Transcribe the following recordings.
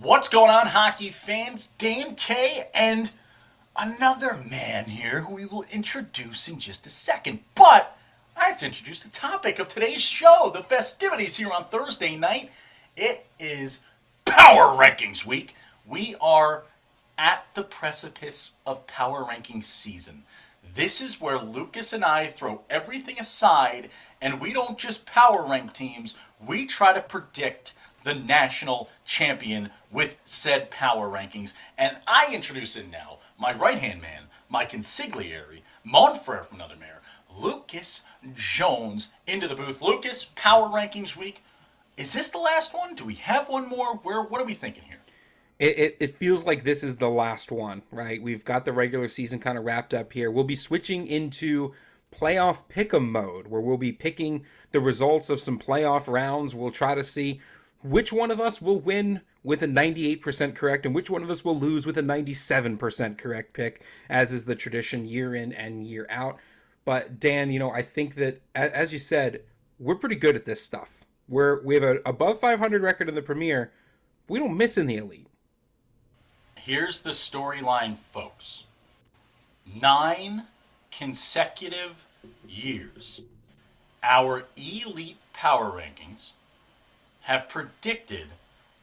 What's going on, hockey fans? Dan K and another man here who we will introduce in just a second. But I have to introduce the topic of today's show, the festivities here on Thursday night. It is Power Rankings Week. We are at the precipice of Power Rankings season. This is where Lucas and I throw everything aside and we don't just power rank teams, we try to predict the national champion with said power rankings. And I introduce in now my right-hand man, my consigliere, mon frere from another mayor, Lucas Jones, into the booth. Lucas, Power Rankings Week. Is this the last one? Do we have one more? What are we thinking here? It feels like this is the last one, right? We've got the regular season kind of wrapped up here. We'll be switching into playoff pick'em mode, where we'll be picking the results of some playoff rounds. We'll try to see which one of us will win with a 98% correct and which one of us will lose with a 97% correct pick, as is the tradition year in and year out. But Dan, I think that, as you said, we're pretty good at this stuff. We have an above 500 record in the Premier. We don't miss in the Elite. Here's the storyline, folks. 9 consecutive years, our elite power rankings have predicted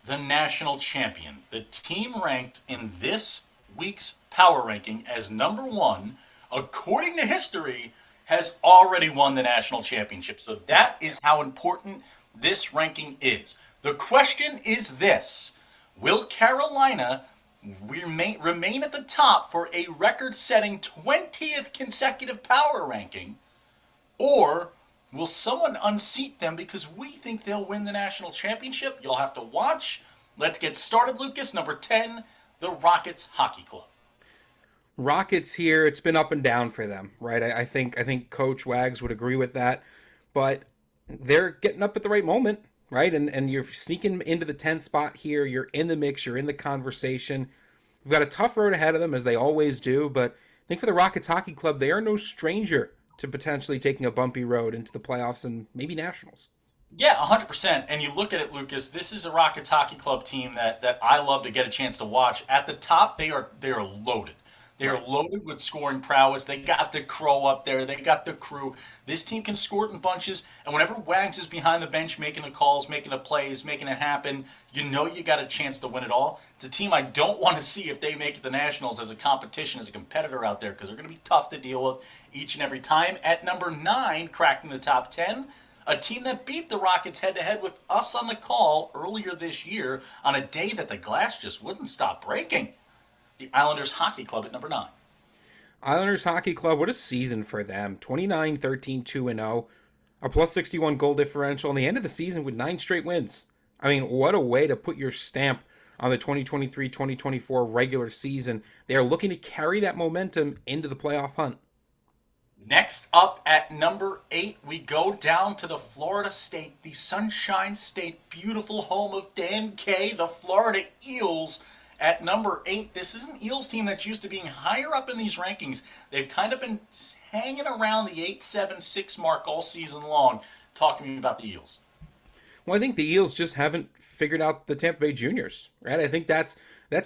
the national champion. The team ranked in this week's power ranking as number 1, according to history, has already won the national championship. So that is how important this ranking is. The question is this: will Carolina remain at the top for a record-setting 20th consecutive power ranking, or will someone unseat them because we think they'll win the national championship? You'll have to watch. Let's get started, Lucas. Number 10, the Rockets Hockey Club. Rockets here, it's been up and down for them, right? I think Coach Wags would agree with that, but they're getting up at the right moment, right? And you're sneaking into the 10th spot here. You're in the mix. You're in the conversation. We've got a tough road ahead of them, as they always do, but I think for the Rockets Hockey Club, they are no stranger to potentially taking a bumpy road into the playoffs and maybe nationals. Yeah, 100%. And you look at it, Lucas, this is a Rockets Hockey Club team that I love to get a chance to watch. At the top, they are loaded. They are Right. loaded with scoring prowess. They got the Crow up there. They got the crew. This team can score it in bunches. And whenever Wags is behind the bench making the calls, making the plays, making it happen, you know you got a chance to win it all. It's a team I don't want to see if they make it the Nationals as a competition, as a competitor out there, because they're going to be tough to deal with each and every time. At number 9, cracking the top 10, a team that beat the Rockets head-to-head with us on the call earlier this year on a day that the glass just wouldn't stop breaking. The Islanders Hockey Club at number 9. Islanders Hockey Club, what a season for them. 29-13, 2-0, a plus 61 goal differential, and the end of the season with 9 straight wins. I mean, what a way to put your stamp on the 2023-2024 regular season. They are looking to carry that momentum into the playoff hunt. Next up at number 8, we go down to the Florida State, the Sunshine State, beautiful home of Dan K, the Florida Eels. At number 8, this is an Eels team that's used to being higher up in these rankings. They've kind of been hanging around the 8-7-6 mark all season long, talking about the Eels. Well, I think the Eels just haven't figured out the Tampa Bay Juniors, right? I think that's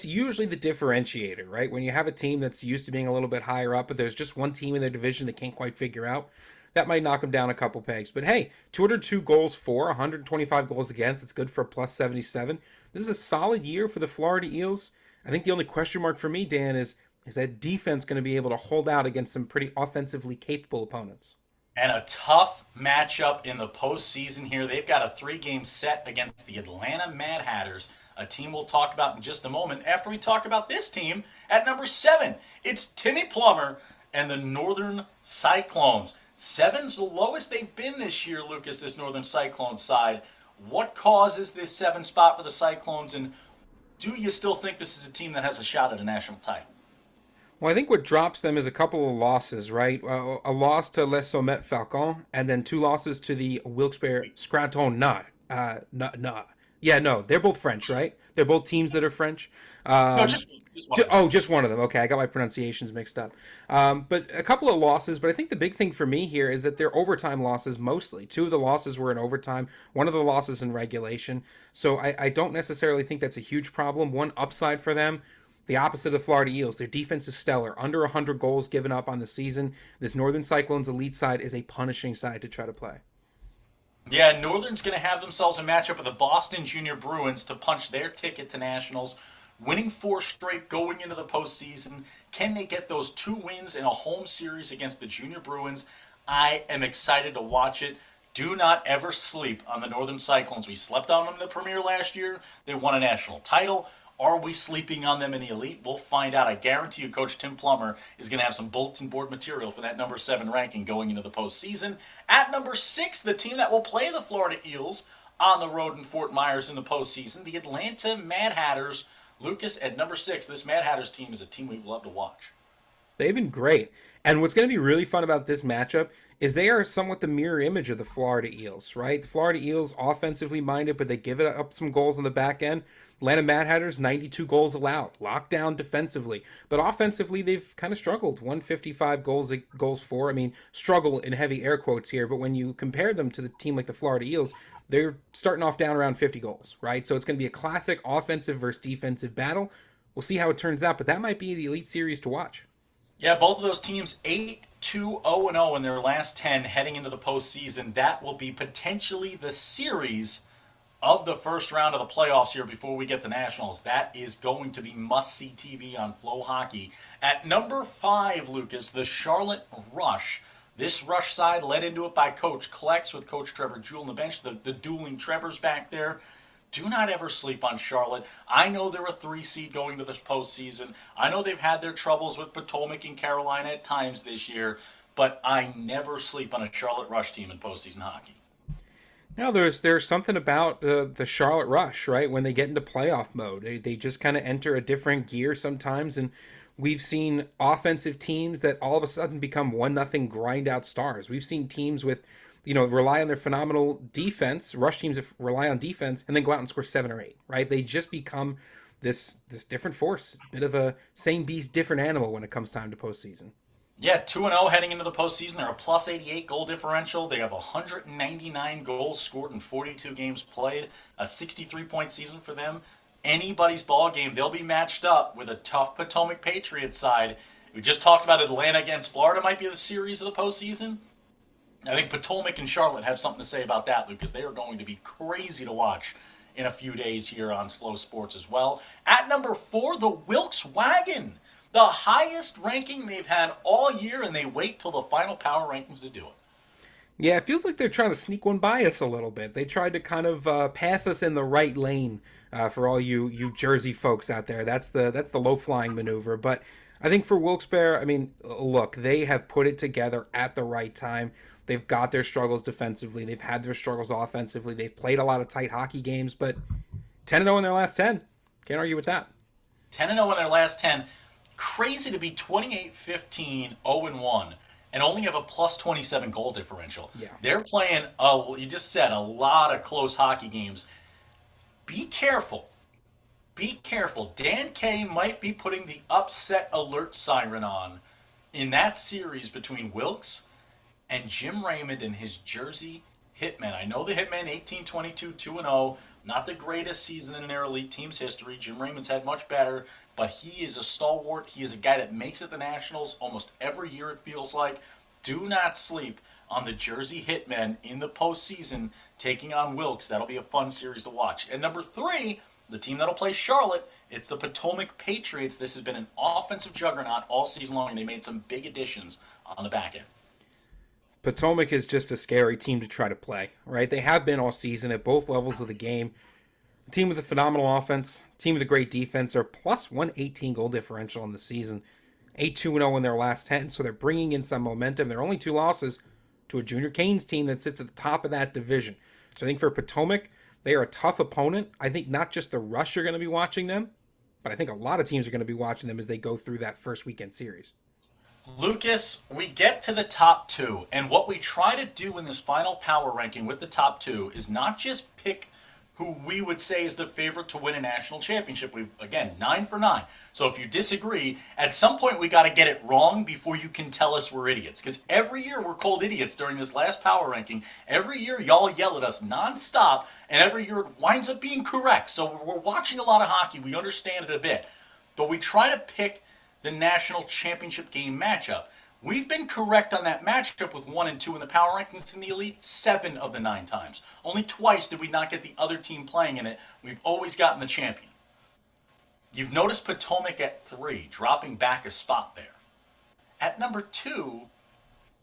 usually the differentiator, right? When you have a team that's used to being a little bit higher up, but there's just one team in their division that can't quite figure out, that might knock them down a couple pegs. But hey, 202 goals for, 125 goals against. It's good for a plus 77. This is a solid year for the Florida Eels. I think the only question mark for me, Dan, is that defense going to be able to hold out against some pretty offensively capable opponents? And a tough matchup in the postseason here. They've got a 3-game set against the Atlanta Mad Hatters, a team we'll talk about in just a moment after we talk about this team at number 7. It's Timmy Plummer and the Northern Cyclones. 7's the lowest they've been this year, Lucas, this Northern Cyclones side. What causes this 7 spot for the Cyclones, and do you still think this is a team that has a shot at a national title? Well, I think what drops them is a couple of losses, right? A loss to Les Sommets Falcons, and then 2 losses to the Wilkes-Barre Scraton. Yeah, no, they're both French, right? They're both teams that are French. No, Um, just one of the teams. just one of them. Okay, I got my pronunciations mixed up. But a couple of losses. But I think the big thing for me here is that they're overtime losses mostly. Two of the losses were in overtime. One of the losses in regulation. So I don't necessarily think that's a huge problem. One upside for them. The opposite of the Florida Eels. Their defense is stellar. Under 100 goals given up on the season. This Northern Cyclones elite side is a punishing side to try to play. Yeah, Northern's going to have themselves a matchup with the Boston Junior Bruins to punch their ticket to Nationals. Winning four straight going into the postseason. Can they get those two wins in a home series against the Junior Bruins? I am excited to watch it. Do not ever sleep on the Northern Cyclones. We slept on them in the Premier last year. They won a national title. Are we sleeping on them in the elite? We'll find out. I guarantee you, Coach Tim Plummer is going to have some bulletin board material for that number 7 ranking going into the postseason. At number 6, the team that will play the Florida Eels on the road in Fort Myers in the postseason, the Atlanta Mad Hatters. Lucas, at number 6, this Mad Hatters team is a team we've loved to watch. They've been great. And what's going to be really fun about this matchup is they are somewhat the mirror image of the Florida Eels, right? The Florida Eels offensively minded, but they give it up some goals on the back end. Atlanta Mad Hatters, 92 goals allowed, locked down defensively. But offensively, they've kind of struggled. 155 goals for. I mean, struggle in heavy air quotes here, but when you compare them to the team like the Florida Eels, they're starting off down around 50 goals, right? So it's going to be a classic offensive versus defensive battle. We'll see how it turns out, but that might be the Elite Series to watch. Yeah, both of those teams 8-2-0-0 in their last 10 heading into the postseason. That will be potentially the series of the first round of the playoffs here before we get the Nationals. That is going to be must-see TV on Flow Hockey. At number 5, Lucas, the Charlotte Rush. This Rush side led into it by Coach Klex with Coach Trevor Jewell on the bench, the dueling Trevors back there. Do not ever sleep on Charlotte. I know they're a 3 seed going to this postseason. I know they've had their troubles with Potomac and Carolina at times this year, but I never sleep on a Charlotte Rush team in postseason hockey. Now, there's something about the Charlotte Rush, right? When they get into playoff mode, they just kind of enter a different gear sometimes, and we've seen offensive teams that all of a sudden become 1-0 grind out stars. We've seen teams with, rely on their phenomenal defense, rush teams that rely on defense, and then go out and score 7 or 8, right? They just become this different force, bit of a same beast, different animal when it comes time to postseason. Yeah, 2-0 heading into the postseason. They're a plus 88 goal differential. They have 199 goals scored in 42 games played, a 63-point season for them. Anybody's ball game, they'll be matched up with a tough Potomac Patriots side. We just talked about Atlanta against Florida might be the series of the postseason. I think Potomac and Charlotte have something to say about that, Luke, because they are going to be crazy to watch in a few days here on Flow Sports as well. At number 4, the Wilkes Wagon. The highest ranking they've had all year, and they wait till the final power rankings to do it. Yeah, it feels like they're trying to sneak one by us a little bit. They tried to kind of pass us in the right lane for all you Jersey folks out there. That's the low flying maneuver. But I think for Wilkes-Barre, I mean, look, they have put it together at the right time. They've got their struggles defensively. They've had their struggles offensively. They've played a lot of tight hockey games, but 10-0 in their last 10. Can't argue with that. 10-0 in their last 10. Crazy to be 28-15, 0-1, and only have a plus 27 goal differential. Yeah. They're playing, you just said, a lot of close hockey games. Be careful. Be careful. Dan Kay might be putting the upset alert siren on in that series between Wilkes and Jim Raymond and his Jersey Hitmen. I know the Hitmen 18-22, 2-0. Not the greatest season in their elite team's history. Jim Raymond's had much better, but he is a stalwart. He is a guy that makes it the Nationals almost every year, it feels like. Do not sleep on the Jersey Hitmen in the postseason taking on Wilkes. That'll be a fun series to watch. And number 3, the team that'll play Charlotte, it's the Potomac Patriots. This has been an offensive juggernaut all season long, and they made some big additions on the back end. Potomac is just a scary team to try to play, right? They have been all season at both levels of the game. A team with a phenomenal offense, team with a great defense, are plus 118 goal differential in the season. 8-2-0 in their last 10, so they're bringing in some momentum. They're only 2 losses to a Junior Canes team that sits at the top of that division. So I think for Potomac, they are a tough opponent. I think not just the Rush are going to be watching them, but I think a lot of teams are going to be watching them as they go through that first weekend series. Lucas, we get to the top 2, and what we try to do in this final power ranking with the top 2 is not just pick who we would say is the favorite to win a national championship. We've, again, 9 for 9. So if you disagree, at some point we got to get it wrong before you can tell us we're idiots. Because every year we're called idiots during this last power ranking. Every year y'all yell at us nonstop, and every year it winds up being correct. So we're watching a lot of hockey. We understand it a bit. But we try to pick the national championship game matchup. We've been correct on that matchup with 1 and 2 in the power rankings in the elite 7 of the 9 times. Only twice did we not get the other team playing in it. We've always gotten the champion. You've noticed Potomac at 3, dropping back a spot there. At number 2,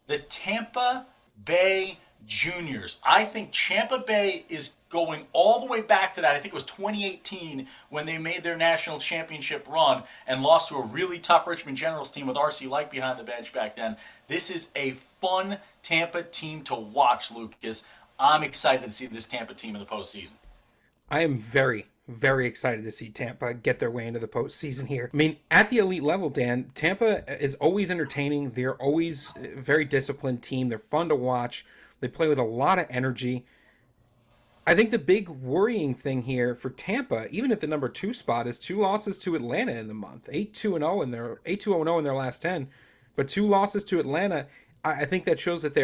the Tampa Bay Juniors. I think Tampa Bay is going all the way back to that. I think it was 2018 when they made their national championship run and lost to a really tough Richmond Generals team with R.C. Like behind the bench back then. This is a fun Tampa team to watch, Lucas. I'm excited to see this Tampa team in the postseason. I am very, very excited to see Tampa get their way into the postseason here. I mean, at the elite level, Dan, Tampa is always entertaining. They're always a very disciplined team. They're fun to watch. They play with a lot of energy. I think the big worrying thing here for Tampa, even at the number 2 spot, is 2 losses to Atlanta in the month. 8-2-0 in their 8-2-0 in their last 10, but 2 losses to Atlanta. I think that shows that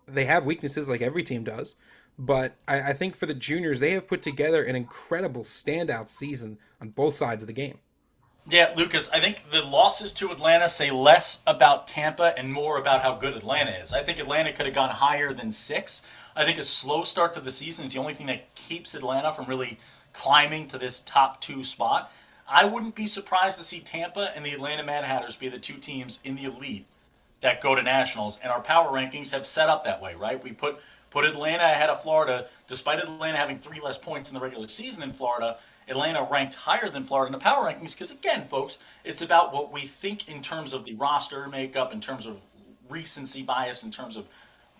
they have weaknesses like every team does. But I think for the juniors, they have put together an incredible standout season on both sides of the game. Yeah, Lucas, I think the losses to Atlanta say less about Tampa and more about how good Atlanta is. I think Atlanta could have gone higher than 6. I think a slow start to the season is the only thing that keeps Atlanta from really climbing to this top 2 spot. I wouldn't be surprised to see Tampa and the Atlanta Mad Hatters be the 2 teams in the elite that go to nationals, and our power rankings have set up that way, right? We put Atlanta ahead of Florida, despite Atlanta having 3 less points in the regular season in Florida. Atlanta ranked higher than Florida in the power rankings because, again, folks, it's about what we think in terms of the roster makeup, in terms of recency bias, in terms of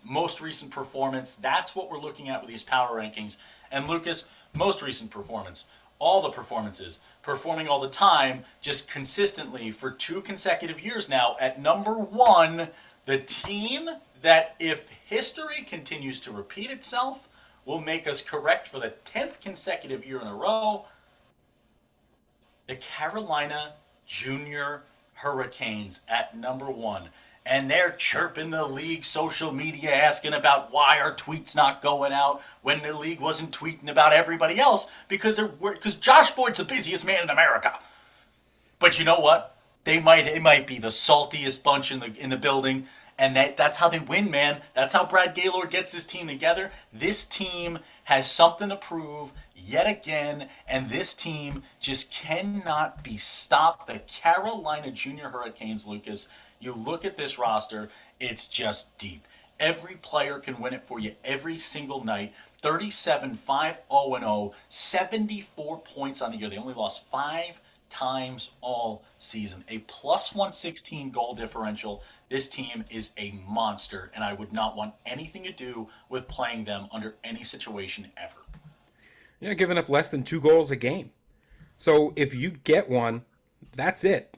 most recent performance. That's what we're looking at with these power rankings. And Lucas, most recent performance, all the performances, performing all the time, just consistently for 2 consecutive years now. At number 1, the team that, if history continues to repeat itself, will make us correct for the 10th consecutive year in a row. The Carolina Junior Hurricanes at number 1. And they're chirping the league social media asking about why our tweets not going out when the league wasn't tweeting about everybody else because Josh Boyd's the busiest man in America. But you know what? They might be the saltiest bunch in the building, and that's how they win, man. That's how Brad Gaylord gets his team together. This team has something to prove yet again, and this team just cannot be stopped. The Carolina Junior Hurricanes, Lucas, you look at this roster, it's just deep. Every player can win it for you every single night. 37-5-0-0, 74 points on the year. They only lost 5 times all season. A plus 116 goal differential. This team is a monster, and I would not want anything to do with playing them under any situation ever. You're giving up less than 2 goals a game. So if you get one, that's it.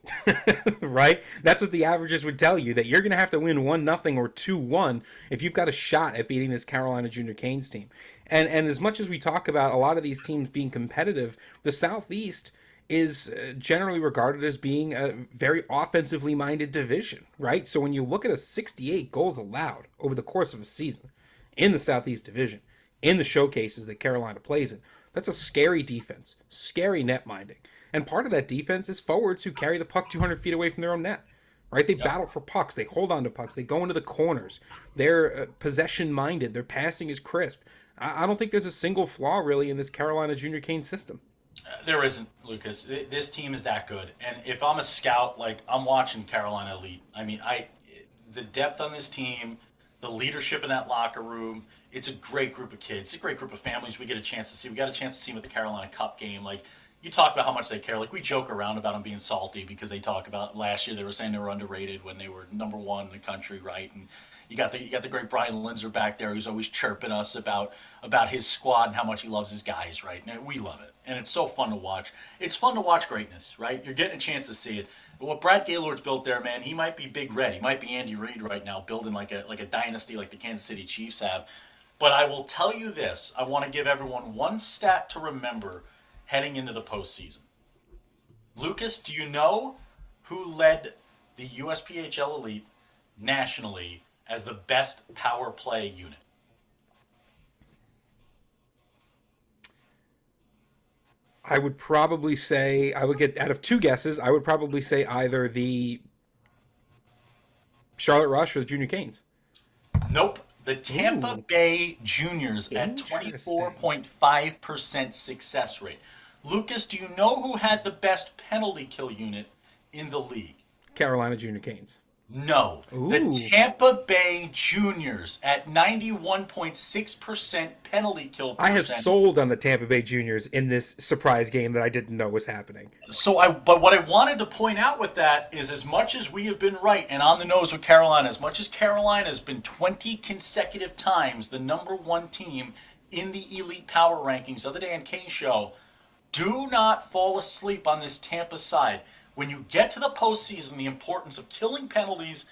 Right? That's what the averages would tell you, that you're going to have to win 1-0 or 2-1 if you've got a shot at beating this Carolina Junior Canes team. And as much as we talk about a lot of these teams being competitive, the Southeast is generally regarded as being a very offensively minded division, right? So when you look at a 68 goals allowed over the course of a season in the Southeast Division, in the showcases that Carolina plays in, that's a scary defense, scary net minding. And part of that defense is forwards who carry the puck 200 feet away from their own net, right? They battle for pucks. They hold on to pucks. They go into the corners. They're possession-minded. Their passing is crisp. I don't think there's a single flaw, really, in this Carolina Junior Canes system. There isn't, Lucas. This team is that good. And if I'm a scout, like, I'm watching Carolina Elite. I mean, the depth on this team, the leadership in that locker room, it's a great group of kids. It's a great group of families we get a chance to see. We got a chance to see them at the Carolina Cup game. Like, you talk about how much they care. Like, we joke around about them being salty because they talk about last year they were saying they were underrated when they were number 1 in the country, right? And you got the great Brian Linzer back there who's always chirping us about his squad and how much he loves his guys, right? And we love it. And it's so fun to watch. It's fun to watch greatness, right? You're getting a chance to see it. But what Brad Gaylord's built there, man, he might be Big Red. He might be Andy Reid right now, building like a dynasty like the Kansas City Chiefs have. But I will tell you this. I want to give everyone one stat to remember heading into the postseason. Lucas, do you know who led the USPHL Elite nationally as the best power play unit? I would probably say, I would get out of two guesses, I would probably say either the Charlotte Rush or the Junior Canes. Nope. The Tampa Ooh, Bay Juniors at interesting. 24.5% success rate. Lucas, do you know who had the best penalty kill unit in the league? Carolina Junior Canes. No. The Ooh. Tampa Bay Juniors at 91.6% penalty kill I have percentage. sold on the Tampa Bay Juniors in this surprise game that I didn't know was happening. But what I wanted to point out with that is, as much as we have been right and on the nose with Carolina, as much as Carolina has been 20 consecutive times the number one team in the elite power rankings of the Dan Kane Show, do not fall asleep on this Tampa side. When you get to the postseason, the importance of killing penalties,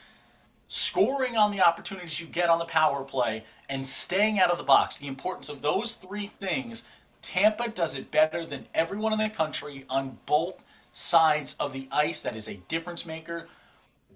scoring on the opportunities you get on the power play, and staying out of the box. The importance of those three things. Tampa does it better than everyone in the country on both sides of the ice. That is a difference maker.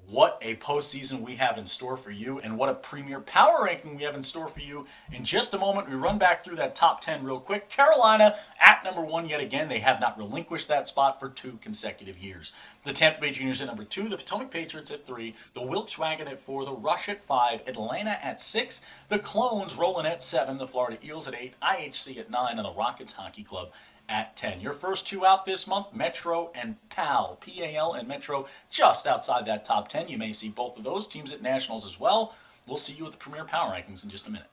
What a postseason we have in store for you, and what a premier power ranking we have in store for you. In just a moment, we run back through that top 10 real quick. Carolina at number one yet again. They have not relinquished that spot for 2 consecutive years. The Tampa Bay Juniors at number 2, the Potomac Patriots at 3, the Wilkes Wagon at 4, the Rush at 5, Atlanta at 6, the Clones rolling at 7, the Florida Eels at 8, IHC at 9, and the Rockets Hockey Club at 10. Your first two out this month, Metro and PAL. PAL and Metro just outside that top 10. You may see both of those teams at Nationals as well. We'll see you at the Premier Power Rankings in just a minute.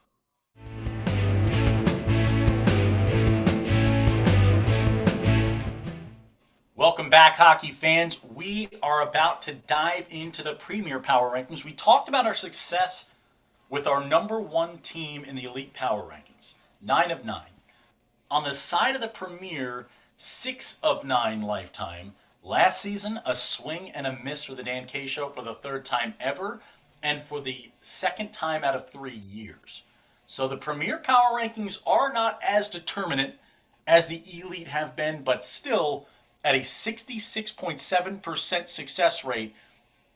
Welcome back, hockey fans. We are about to dive into the Premier Power Rankings. We talked about our success with our number one team in the Elite Power Rankings, 9 of 9. On the side of the Premier, 6 of 9 lifetime. Last season, a swing and a miss for the Dan K Show for the third time ever, and for the second time out of 3 years. So the Premier Power Rankings are not as determinate as the Elite have been, but still at a 66.7% success rate.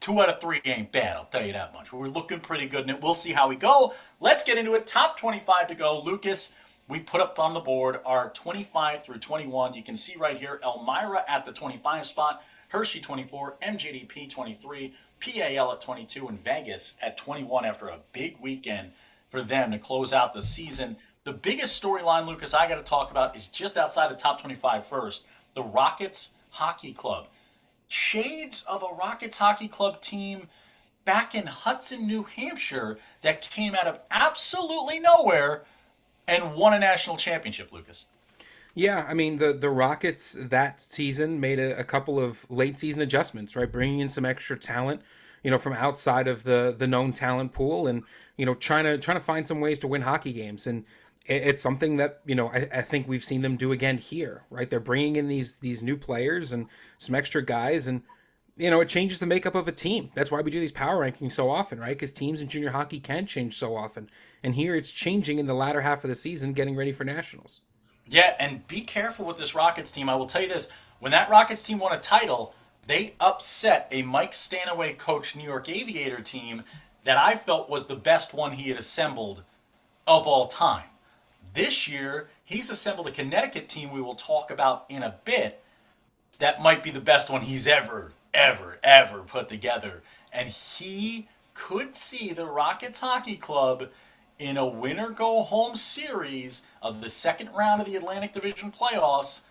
2 out of 3 ain't bad, I'll tell you that much. We're looking pretty good in it. We'll see how we go. Let's get into it. Top 25 to go. Lucas, we put up on the board our 25 through 21. You can see right here, Elmira at the 25 spot, Hershey 24, MJDP 23, PAL at 22, and Vegas at 21 after a big weekend for them to close out the season. The biggest storyline, Lucas, I got to talk about is just outside the top 25 first, the Rockets Hockey Club. Shades of a Rockets Hockey Club team back in Hudson, New Hampshire that came out of absolutely nowhere and won a national championship, Lucas. Yeah, I mean the Rockets that season made a couple of late season adjustments, right? Bringing in some extra talent, from outside of the known talent pool, and trying to find some ways to win hockey games, and it's something that I think we've seen them do again here, right? They're bringing in these new players and some extra guys, and it changes the makeup of a team. That's why we do these power rankings so often, right? Because teams in junior hockey can change so often, and here it's changing in the latter half of the season, getting ready for nationals. Yeah, and be careful with this Rockets team. I will tell you this. When that Rockets team won a title, they upset a Mike Stanaway coached New York Aviator team that I felt was the best one he had assembled of all time. This year, he's assembled a Connecticut team we will talk about in a bit that might be the best one he's ever put together. And he could see the Rockets Hockey Club in a winner-go-home series of the second round of the Atlantic Division playoffs.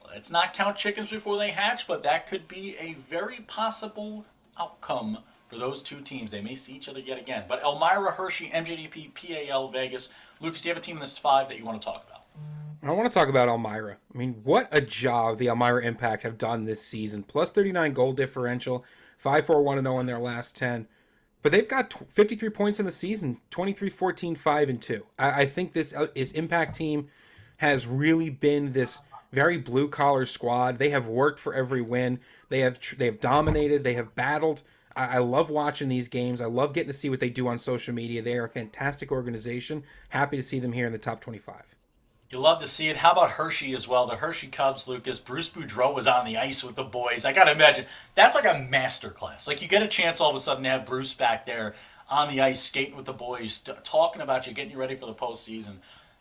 Let's not count chickens before they hatch, but that could be a very possible outcome for those two teams. They may see each other yet again. But Elmira, Hershey, MJDP, PAL, Vegas. Lucas, do you have a team in this 5 that you want to talk about? I want to talk about Elmira. I mean, what a job the Elmira Impact have done this season. Plus 39 goal differential, 5-4-1-0 in their last 10. But they've got 53 points in the season, 23-14-5-2. I think this Impact team has really been this very blue collar squad. They have worked for every win. They have dominated. They have battled. I love watching these games. I love getting to see what they do on social media. They are a fantastic organization. Happy to see them here in the top 25. You love to see it. How about Hershey as well? The Hershey Cubs, Lucas. Bruce Boudreau was on the ice with the boys. I got to imagine that's like a master class. Like you get a chance all of a sudden to have Bruce back there on the ice skating with the boys, talking about you, getting you ready for the postseason.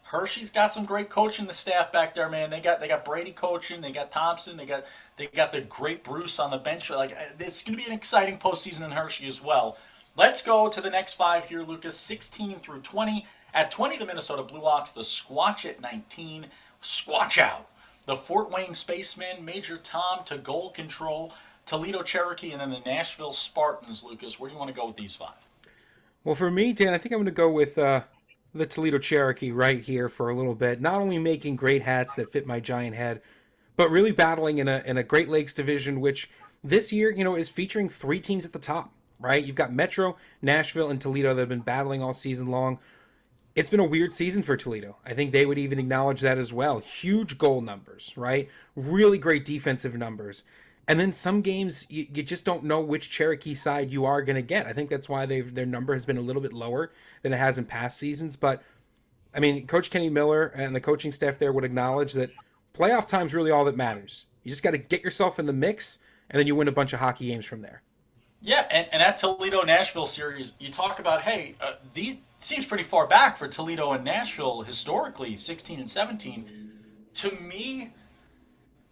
Hershey's got some great coaching the staff back there, man. They got Brady coaching, they got Thompson, they got the great Bruce on the bench. Like it's going to be an exciting postseason in Hershey as well. Let's go to the next five here, Lucas. 16 through 20. At 20, the Minnesota Blue Hawks. The Squatch at 19. Squatch out. The Fort Wayne Spacemen. Major Tom to goal control. Toledo Cherokee, and then the Nashville Spartans, Lucas. Where do you want to go with these five? Well, for me, Dan, I think I'm going to go with the Toledo Cherokee right here for a little bit. Not only making great hats that fit my giant head, but really battling in a Great Lakes division, which this year, is featuring three teams at the top, right? You've got Metro, Nashville, and Toledo that have been battling all season long. It's been a weird season for Toledo. I think they would even acknowledge that as well. Huge goal numbers, right? Really great defensive numbers. And then some games, you just don't know which Cherokee side you are going to get. I think that's why their number has been a little bit lower than it has in past seasons. But, I mean, Coach Kenny Miller and the coaching staff there would acknowledge that playoff time is really all that matters. You just got to get yourself in the mix, and then you win a bunch of hockey games from there. Yeah, and that Toledo Nashville series, you talk about, hey, these seems pretty far back for Toledo and Nashville historically, 16 and 17. To me,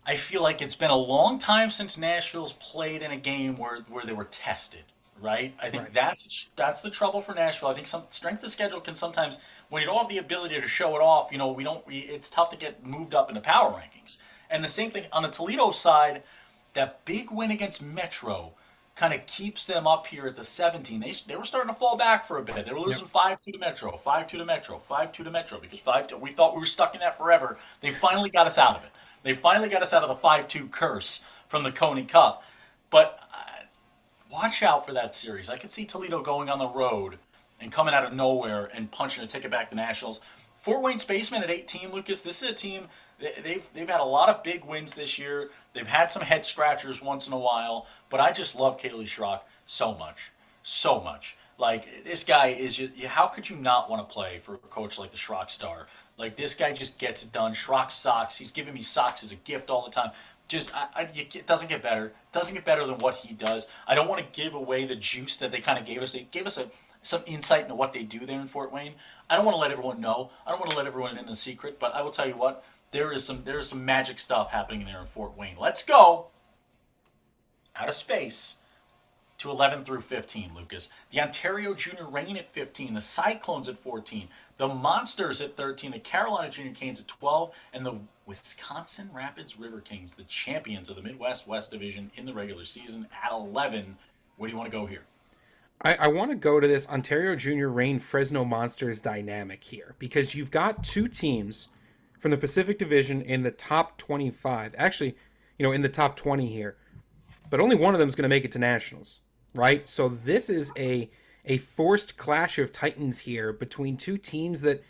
I feel like it's been a long time since Nashville's played in a game where they were tested, right? I think Right. that's the trouble for Nashville. I think some strength of schedule can sometimes, when you don't have the ability to show it off, it's tough to get moved up in the power rankings. And the same thing on the Toledo side, that big win against Metro kind of keeps them up here at the 17. They were starting to fall back for a bit. They were Yep. losing 5-2 to Metro, 5-2 to Metro, 5-2 to Metro because 5-2, we thought we were stuck in that forever. They finally got us out of it. They finally got us out of the 5-2 curse from the Coney Cup. But watch out for that series. I could see Toledo going on the road and coming out of nowhere and punching a ticket back to Nationals. Fort Wayne Spacemen at 18, Lucas. This is a team. They've had a lot of big wins this year. They've had some head scratchers once in a while, but I just love Kaylee Schrock so much, so much. Like this guy is just. How could you not want to play for a coach like the Schrock Star? Like this guy just gets it done. Schrock socks. He's giving me socks as a gift all the time. It doesn't get better. It doesn't get better than what he does. I don't want to give away the juice that they kind of gave us. They gave us some insight into what they do there in Fort Wayne. I don't want to let everyone know. I don't want to let everyone in the secret. But I will tell you what. There is some magic stuff happening there in Fort Wayne. Let's go out of space to 11 through 15, Lucas. The Ontario Junior Reign at 15, the Cyclones at 14, the Monsters at 13, the Carolina Junior Canes at 12, and the Wisconsin Rapids River Kings, the champions of the Midwest West Division in the regular season, at 11. Where do you want to go here? I want to go to this Ontario Junior Reign Fresno Monsters dynamic here because you've got two teams from the Pacific Division in the top 25. Actually, in the top 20 here. But only one of them is going to make it to Nationals, right? So this is a forced clash of titans here between two teams that,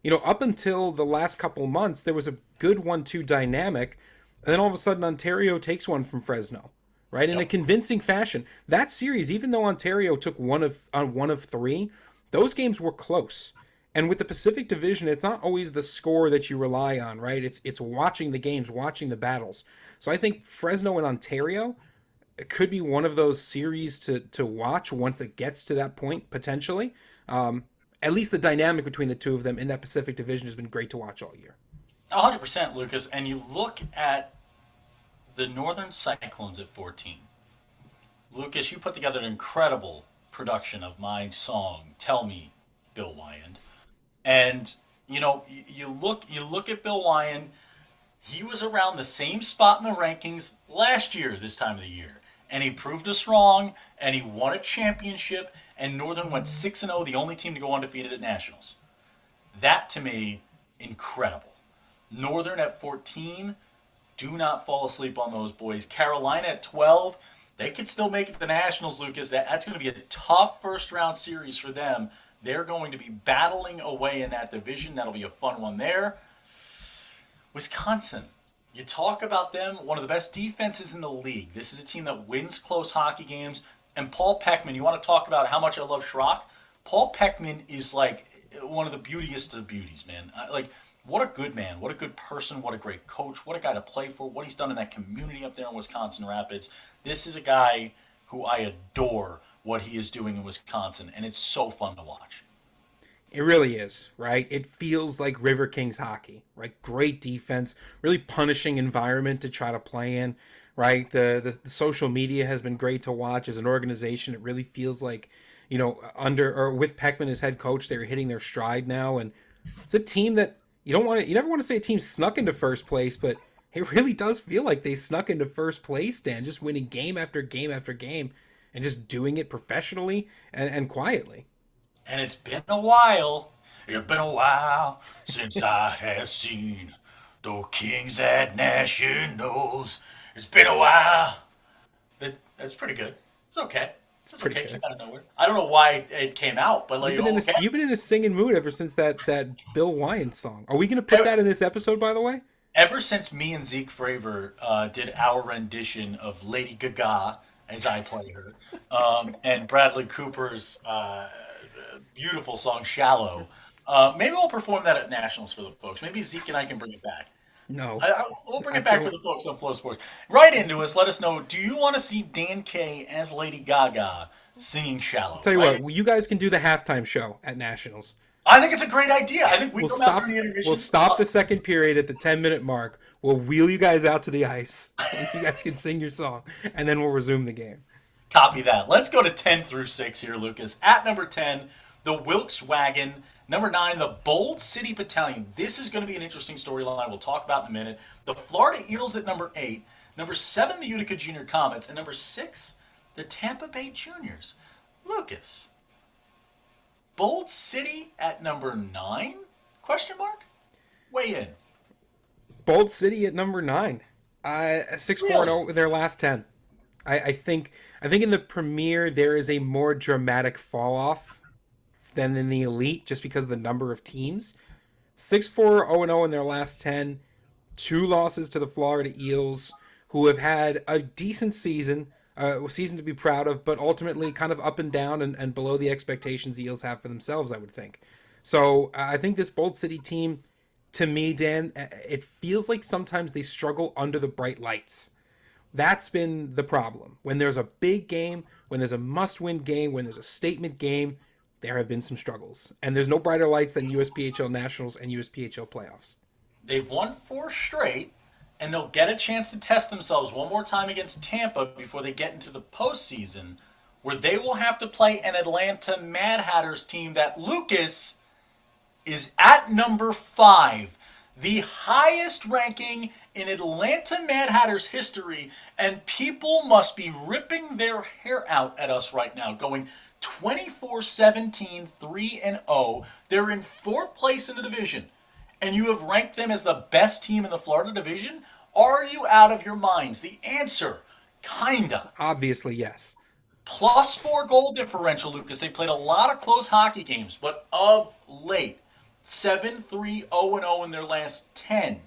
up until the last couple months, there was a good 1-2 dynamic. And then all of a sudden, Ontario takes one from Fresno, right? In a Yep. convincing fashion. That series, even though Ontario took one of three, those games were close. And with the Pacific Division, it's not always the score that you rely on, right? It's watching the games, watching the battles. So I think Fresno and Ontario could be one of those series to watch once it gets to that point, potentially. At least the dynamic between the two of them in that Pacific Division has been great to watch all year. 100%, Lucas. And you look at the Northern Cyclones at 14. Lucas, you put together an incredible production of my song, Tell Me, Bill Wyand. And you look at Bill Lyon. He was around the same spot in the rankings last year this time of the year, and he proved us wrong. And he won a championship. And Northern went 6-0, the only team to go undefeated at Nationals. That to me, incredible. Northern at 14. Do not fall asleep on those boys. Carolina at 12. They could still make it to the Nationals, Lucas. That's going to be a tough first round series for them. They're going to be battling away in that division. That'll be a fun one there. Wisconsin. You talk about them, one of the best defenses in the league. This is a team that wins close hockey games. And Paul Peckman, you want to talk about how much I love Schrock? Paul Peckman is like one of the beautiest of beauties, man. Like, what a good man, what a good person, what a great coach, what a guy to play for, what he's done in that community up there in Wisconsin Rapids. This is a guy who I adore what he is doing in Wisconsin, and it's so fun to watch. It really is, right? It feels like River Kings hockey, right? Great defense, really punishing environment to try to play in, right? The social media has been great to watch as an organization. It really feels like, under or with Peckman as head coach, they're hitting their stride now, and it's a team that you never want to say a team snuck into first place, but it really does feel like they snuck into first place, Dan, just winning game after game after game, and just doing it professionally and quietly. And it's been a while. It's been a while since I have seen the Kings at Nationals. It's been a while. That's pretty good. It's okay. It's Pretty okay. It good. came out of nowhere. I don't know why it came out, but like, oh, okay. You've been in a singing mood ever since that Bill Wyand song. Are we going to put that in this episode, by the way? Ever since me and Zeke Fravor did our rendition of Lady Gaga as I play her, and Bradley Cooper's beautiful song "Shallow," maybe we'll perform that at Nationals for the folks. Maybe Zeke and I can bring it back. No, We'll bring I it back for don't. the folks on Flow Sports. Write into us. Let us know. Do you want to see Dan Kay as Lady Gaga singing "Shallow"? Tell you Right? what, you guys can do the halftime show at Nationals. I think it's a great idea. I think we We'll come out stop. during the We'll intermission. stop the second period at the 10-minute mark. We'll wheel you guys out to the ice, and you guys can sing your song, and then we'll resume the game. Copy that. Let's go to 10 through 6 here, Lucas. At number 10, the Wilkes Wagon. Number 9, the Bold City Battalion. This is going to be an interesting storyline we'll talk about in a minute. The Florida Eagles at number 8. Number 7, the Utica Junior Comets. And number 6, the Tampa Bay Juniors. Lucas, Bold City at number 9? Question mark? Weigh in. Bold City at number 9. 6-4-0 Really? in their last 10. I think in the Premier there is a more dramatic fall off than in the Elite just because of the number of teams. 6-4-0-0 in their last 10. Two losses to the Florida Eels, who have had a decent season, a season to be proud of, but ultimately kind of up and down and below the expectations the Eels have for themselves, I would think. So I think this Bold City team, to me, Dan, it feels like sometimes they struggle under the bright lights. That's been the problem. When there's a big game, when there's a must-win game, when there's a statement game, there have been some struggles. And there's no brighter lights than USPHL Nationals and USPHL playoffs. They've won 4 straight, and they'll get a chance to test themselves one more time against Tampa before they get into the postseason, where they will have to play an Atlanta Mad Hatters team that Lucas is at number 5, the highest ranking in Atlanta Mad Hatters history, and people must be ripping their hair out at us right now, going 24-17, 3-0. They're in 4th place in the division, and you have ranked them as the best team in the Florida division? Are you out of your minds? The answer, kinda. Obviously, yes. +4 goal differential, Lucas. They played a lot of close hockey games, but of late, 7-3-0-0 in their last 10.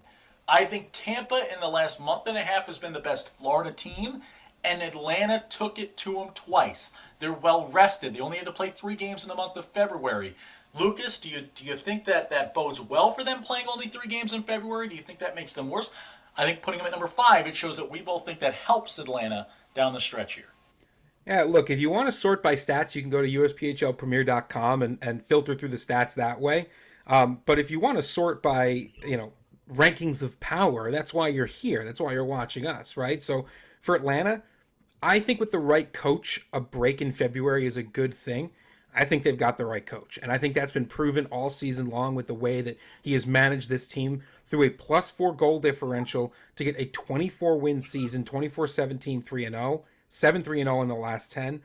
I think Tampa in the last month and a half has been the best Florida team, and Atlanta took it to them twice. They're well rested. They only had to play 3 games in the month of February. Lucas, do you think that bodes well for them playing only 3 games in February? Do you think that makes them worse? I think putting them at number 5, it shows that we both think that helps Atlanta down the stretch here. Yeah, look, if you want to sort by stats, you can go to USPHLPremier.com and filter through the stats that way. But if you want to sort by, rankings of power, that's why you're here. That's why you're watching us, right? So for Atlanta, I think with the right coach, a break in February is a good thing. I think they've got the right coach. And I think that's been proven all season long with the way that he has managed this team through a +4 goal differential to get a 24-win season, 24-17, 3-0, 7-3-0 in the last 10.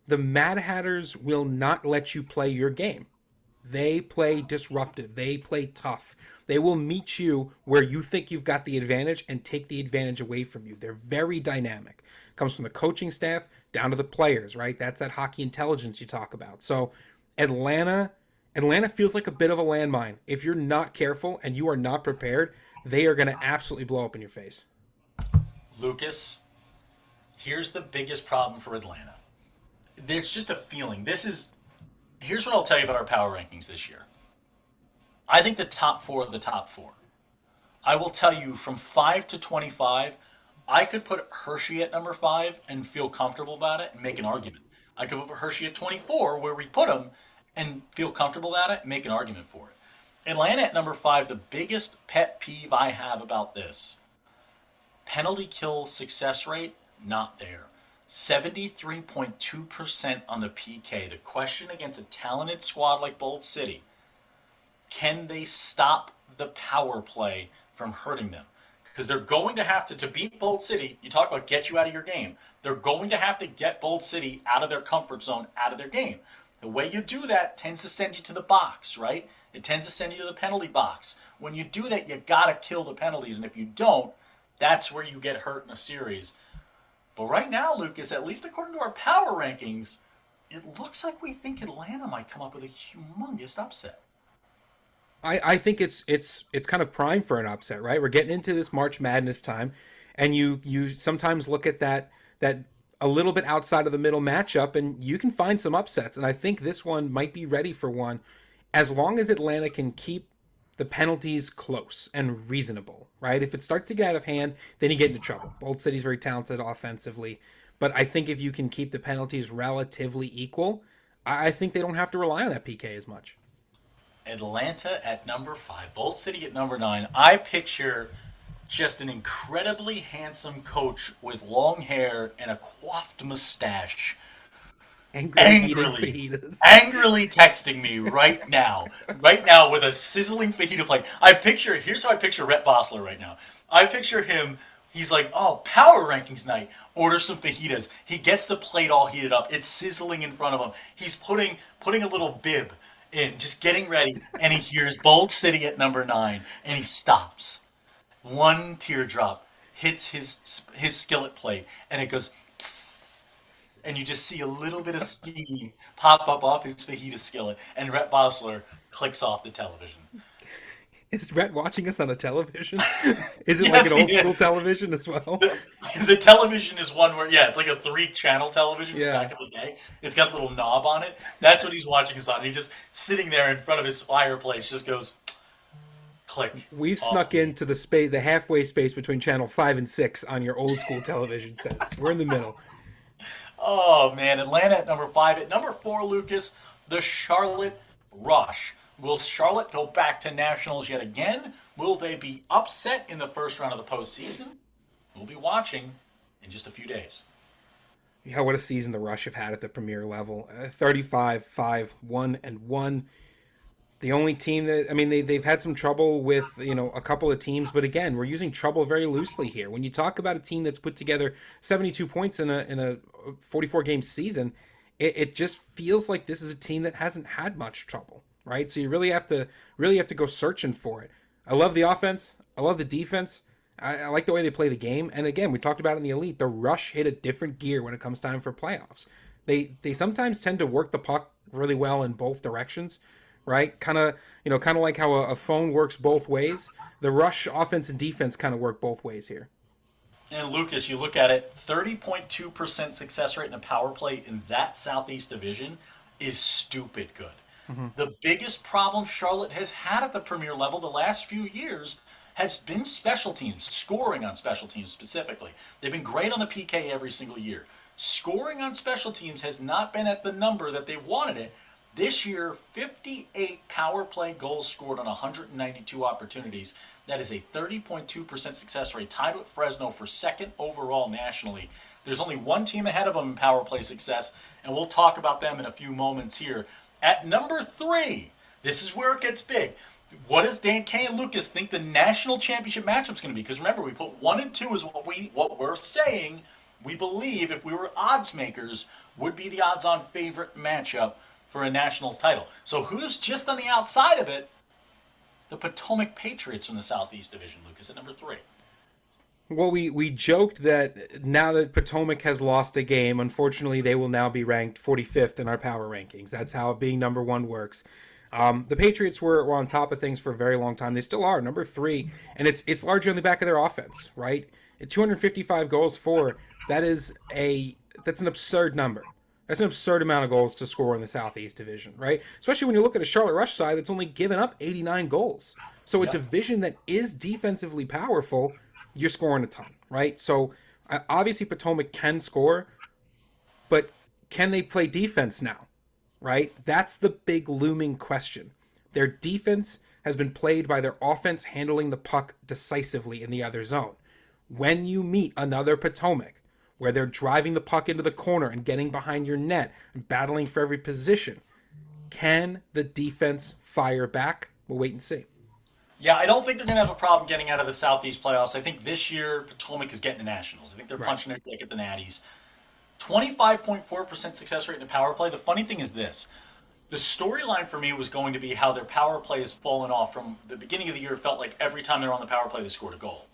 The Mad Hatters will not let you play your game. They play disruptive. They play tough. They will meet you where you think you've got the advantage and take the advantage away from you. They're very dynamic. Comes from the coaching staff down to the players, right? That's that hockey intelligence you talk about. So Atlanta feels like a bit of a landmine. If you're not careful and you are not prepared, they are going to absolutely blow up in your face. Lucas, here's the biggest problem for Atlanta. there's just a feeling. Here's what I'll tell you about our power rankings this year. I think the top four are the top four. I will tell you from 5 to 25, I could put Hershey at number 5 and feel comfortable about it and make an argument. I could put Hershey at 24, where we put him, and feel comfortable about it and make an argument for it. Atlanta at number 5, the biggest pet peeve I have about this, penalty kill success rate, not there. 73.2% on the PK. The question against a talented squad like Bold City, can they stop the power play from hurting them? Because they're going to have to beat Bold City, you talk about get you out of your game. They're going to have to get Bold City out of their comfort zone, out of their game. The way you do that tends to send you to the box, right? It tends to send you to the penalty box. When you do that, you gotta kill the penalties, and if you don't, that's where you get hurt in a series. But right now, Lucas, at least according to our power rankings, it looks like we think Atlanta might come up with a humongous upset. I think it's kind of prime for an upset, right? We're getting into this March Madness time, and you sometimes look at that a little bit outside of the middle matchup, and you can find some upsets. And I think this one might be ready for one, as long as Atlanta can keep the penalties close and reasonable, right? If it starts to get out of hand, then you get into trouble. Bold City's very talented offensively, but I think if you can keep the penalties relatively equal, I think they don't have to rely on that PK as much. Atlanta at number 5, Bold City at number 9. I picture just an incredibly handsome coach with long hair and a coiffed mustache angrily, Fajitas. angrily texting me right now with a sizzling fajita plate. Here's how I picture Rhett Vossler right now. I picture him, he's like, oh, power rankings night, order some fajitas. He gets the plate all heated up, it's sizzling in front of him. He's putting a little bib in, just getting ready, and he hears Bold City at number 9, and he stops. One teardrop hits his skillet plate, and it goes, and you just see a little bit of steam pop up off his fajita skillet, and Rhett Vossler clicks off the television. Is Rhett watching us on a television? Is it like Yes, an he old school is. television as well? The television is one where, yeah, it's like a 3-channel television from Yeah. back in the day. It's got a little knob on it. That's what he's watching us on. And he just sitting there in front of his fireplace just goes click. We've off. snuck into the halfway space between channel 5 and 6 on your old school television sets. We're in the middle. Oh man, Atlanta at number 5. At number 4, Lucas, the Charlotte Rush. Will Charlotte go back to nationals yet again? Will they be upset in the first round of the postseason? We'll be watching in just a few days. Yeah, what a season the Rush have had at the premier level. 35-5-1-1. The only team that, I mean, they've had some trouble with, a couple of teams, but again, we're using trouble very loosely here. When you talk about a team that's put together 72 points in a 44 game season, it just feels like this is a team that hasn't had much trouble, right? So you really have to go searching for it. I love the offense. I love the defense. I like the way they play the game. And again, we talked about in the Elite, the Rush hit a different gear when it comes time for playoffs. They sometimes tend to work the puck really well in both directions, right? Kind of like how a phone works both ways. The Rush offense and defense kind of work both ways here. And Lucas, you look at it, 30.2% success rate in a power play in that Southeast Division is stupid good. The biggest problem Charlotte has had at the premier level the last few years has been special teams, scoring on special teams specifically. They've been great on the PK every single year. Scoring on special teams has not been at the number that they wanted it. This year, 58 power play goals scored on 192 opportunities. That is a 30.2% success rate, tied with Fresno for second overall nationally. There's only one team ahead of them in power play success, and we'll talk about them in a few moments here. At number 3, this is where it gets big. What does Dan K and Lucas think the national championship matchup's going to be? Because remember, we put 1 and 2 is what we're saying we believe, if we were odds makers, would be the odds-on favorite matchup for a Nationals title. So who's just on the outside of it? The Potomac Patriots from the Southeast Division, Lucas, at number 3. Well, we joked that now that Potomac has lost a game, unfortunately, they will now be ranked 45th in our power rankings. That's how being number 1 works. The Patriots were on top of things for a very long time. They still are number 3, and it's largely on the back of their offense, right? At 255 goals for, that's an absurd number. That's an absurd amount of goals to score in the Southeast Division, right? Especially when you look at a Charlotte Rush side that's only given up 89 goals. So a Yep. division that is defensively powerful, you're scoring a ton, right? So obviously Potomac can score, but can they play defense now? Right? That's the big looming question. Their defense has been played by their offense handling the puck decisively in the other zone. When you meet another Potomac, where they're driving the puck into the corner and getting behind your net and battling for every position, can the defense fire back? We'll wait and see. Yeah, I don't think they're going to have a problem getting out of the Southeast playoffs. I think this year Potomac is getting the Nationals. I think they're Right. punching it like at the Natties. 25.4% success rate in the power play. The funny thing is this. The storyline for me was going to be how their power play has fallen off from the beginning of the year. It felt like every time they were on the power play, they scored a goal.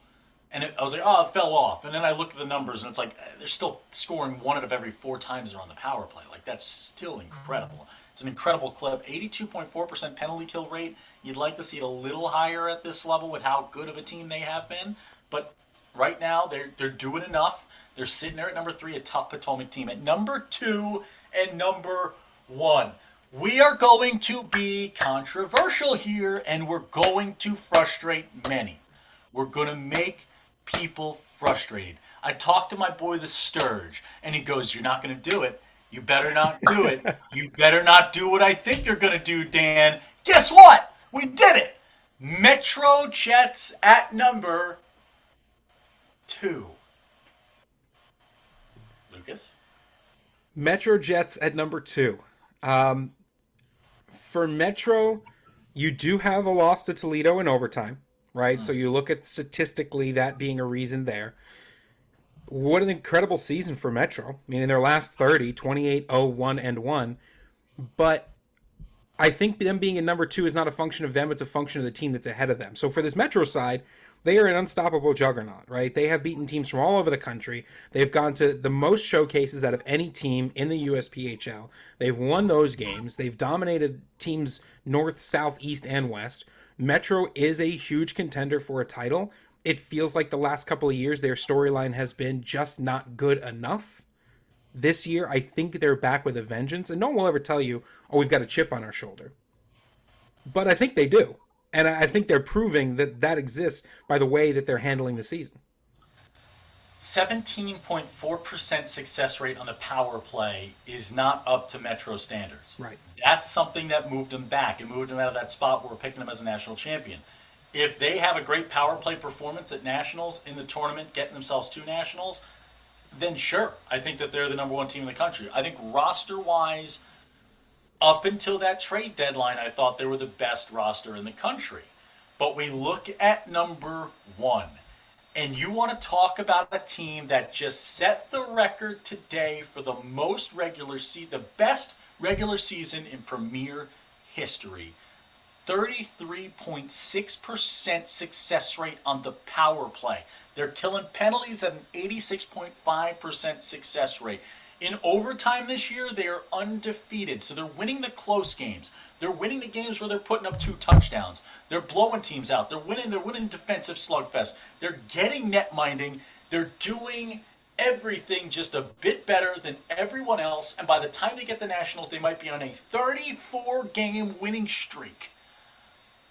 I was like, oh, it fell off. And then I looked at the numbers, and it's like they're still scoring one out of every four times they're on the power play. Like, that's still incredible. It's an incredible clip. 82.4% penalty kill rate. You'd like to see it a little higher at this level with how good of a team they have been. But right now, they're doing enough. They're sitting there at number 3, a tough Potomac team. At number 2 and number 1. We are going to be controversial here, and we're going to frustrate many. We're going to make people frustrated. I talked to my boy the Sturge, and he goes, "You're not going to do it. You better not do it. You better not do what I think you're going to do, Dan." Guess what? We did it. Metro Jets at number 2. Lucas? Metro Jets at number 2. For Metro, you do have a loss to Toledo in overtime, right? So you look at statistically that being a reason there. What an incredible season for Metro. I mean, in their last 30, 28-0-1 and 1. But I think them being in number 2 is not a function of them, it's a function of the team that's ahead of them. So for this Metro side, they are an unstoppable juggernaut, right? They have beaten teams from all over the country. They've gone to the most showcases out of any team in the USPHL. They've won those games. They've dominated teams north, south, east, and west. Metro is a huge contender for a title. It feels like the last couple of years their storyline has been just not good enough. This year, I think they're back with a vengeance, and no one will ever tell you, oh, we've got a chip on our shoulder. But I think they do. And I think they're proving that that exists by the way that they're handling the season. 17.4% success rate on the power play is not up to Metro standards. Right. That's something that moved them back. It moved them out of that spot where we're picking them as a national champion. If they have a great power play performance at nationals in the tournament, getting themselves to nationals, then sure, I think that they're the number 1 team in the country. I think roster-wise, up until that trade deadline, I thought they were the best roster in the country. But we look at number 1, and you want to talk about a team that just set the record today for the most regular season, the best regular season in Premier history. 33.6% success rate on the power play. They're killing penalties at an 86.5% success rate. In overtime this year, they are undefeated. So they're winning the close games. They're winning the games where they're putting up 2 touchdowns. They're blowing teams out. They're winning defensive slugfest. They're getting net minding. They're doing everything just a bit better than everyone else. And by the time they get the Nationals, they might be on a 34-game winning streak.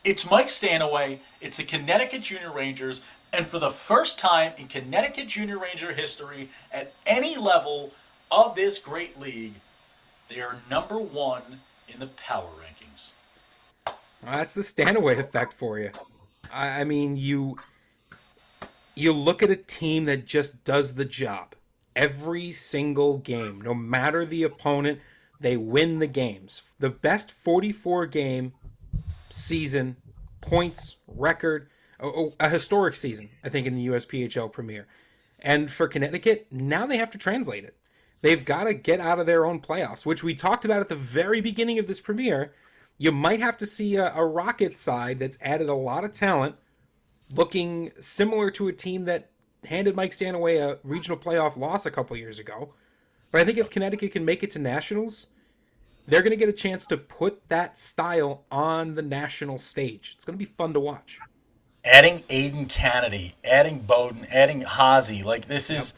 It's Mike Stanaway. It's the Connecticut Junior Rangers. And for the first time in Connecticut Junior Ranger history, at any level of this great league, they are number 1 in the power rankings. Well, that's the Stanaway effect for you. I mean, you look at a team that just does the job. Every single game, no matter the opponent, they win the games. The best 44-game season, points, record, a historic season, I think, in the USPHL Premier. And for Connecticut, now they have to translate it. They've got to get out of their own playoffs, which we talked about at the very beginning of this premiere. You might have to see a Rocket side that's added a lot of talent, looking similar to a team that handed Mike Stanaway a regional playoff loss a couple years ago. But I think if Connecticut can make it to nationals, they're going to get a chance to put that style on the national stage. It's going to be fun to watch. Adding Aiden Kennedy, adding Bowden, adding Hazy, like this is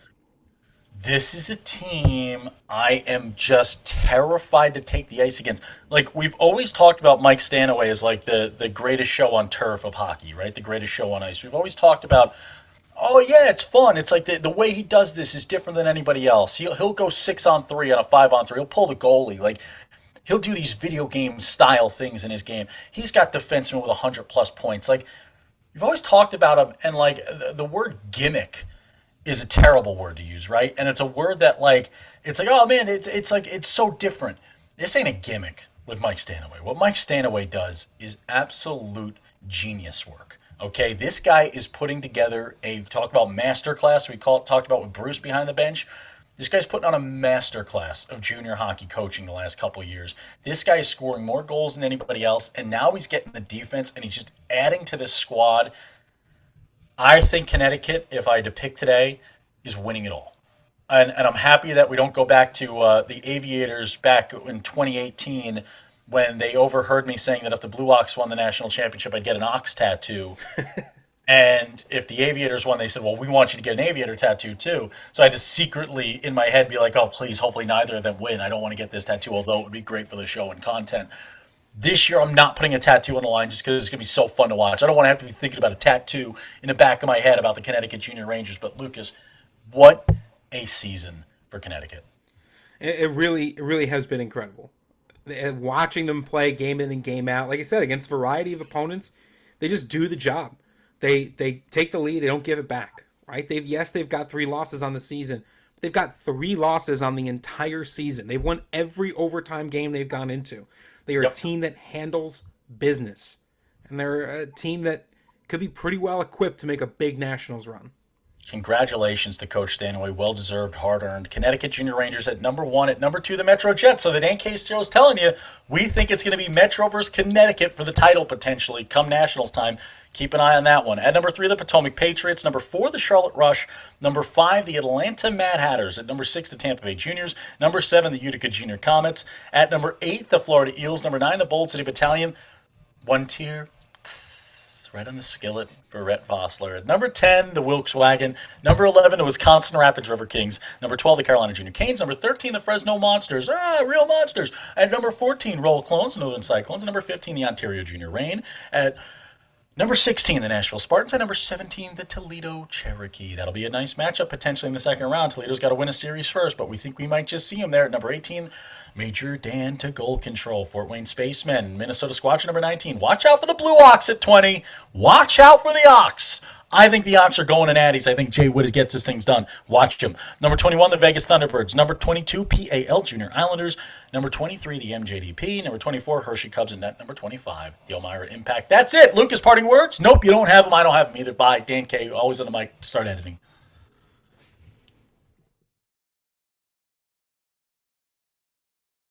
This is a team I am just terrified to take the ice against. Like, we've always talked about Mike Stanaway as like the greatest show on turf of hockey, right? The greatest show on ice. We've always talked about, oh yeah, it's fun. It's like the way he does this is different than anybody else. He'll go 6-on-3 on a 5-on-3. He'll pull the goalie. Like, he'll do these video game style things in his game. He's got defensemen with 100 plus points. Like, we've always talked about him, and like the word gimmick is a terrible word to use, right? And it's a word that like it's like, oh man, it's like it's so different. This ain't a gimmick with Mike Stanaway. What Mike Stanaway does is absolute genius work. Okay, this guy is putting together a talk about masterclass. Talked about with Bruce behind the bench. This guy's putting on a masterclass of junior hockey coaching the last couple of years. This guy is scoring more goals than anybody else, and now he's getting the defense, and he's just adding to this squad. I think Connecticut, if I had to pick today, is winning it all. And I'm happy that we don't go back to the Aviators back in 2018 when they overheard me saying that if the Blue Ox won the national championship, I'd get an ox tattoo. And if the Aviators won, they said, well, we want you to get an Aviator tattoo too. So I had to secretly, in my head, be like, oh, please, hopefully neither of them win. I don't want to get this tattoo, although it would be great for the show and content. This year, I'm not putting a tattoo on the line just because it's going to be so fun to watch. I don't want to have to be thinking about a tattoo in the back of my head about the Connecticut Junior Rangers. But Lucas, what a season for Connecticut. It really has been incredible. Watching them play game in and game out, like I said, against a variety of opponents, they just do the job. They take the lead, they don't give it back. Right? They've got 3 losses on the season. But they've got 3 losses on the entire season. They've won every overtime game they've gone into. They are a team that handles business. And they're a team that could be pretty well equipped to make a big Nationals run. Congratulations to Coach Stanaway. Well-deserved, hard-earned. Connecticut Junior Rangers at number 1. At number 2, the Metro Jets. So that ain't case Joe's telling you, we think it's going to be Metro versus Connecticut for the title potentially come Nationals time. Keep an eye on that one. At number 3, the Potomac Patriots. Number 4, the Charlotte Rush. Number 5, the Atlanta Mad Hatters. At number 6, the Tampa Bay Juniors. Number 7, the Utica Junior Comets. At number 8, the Florida Eels. Number 9, the Bold City Battalion. One tier. Right on the skillet for Rhett Vossler. At number 10, the Wilkes Wagon. Number 11, the Wisconsin Rapids River Kings. Number 12, the Carolina Junior Canes. Number 13, the Fresno Monsters. Real monsters. At number 14, Roll Clones, Northern Cyclones. Number 15, the Ontario Junior Reign. At number 16, the Nashville Spartans. At number 17, the Toledo Cherokee. That'll be a nice matchup potentially in the second round. Toledo's got to win a series first, but we think we might just see them there. At number 18, Major Dan to goal control. Fort Wayne Spacemen. Minnesota Squadron number 19. Watch out for the Blue Ox at 20. Watch out for the Ox. I think the Ox are going in Addies. I think Jay Wood gets his things done. Watch him. Number 21, the Vegas Thunderbirds. Number 22, PAL Junior Islanders. Number 23, the MJDP. Number 24, Hershey Cubs. And net number 25, the Elmira Impact. That's it. Lucas, parting words? Nope, you don't have them. I don't have them either. Bye. Dan K. Always on the mic. Start editing.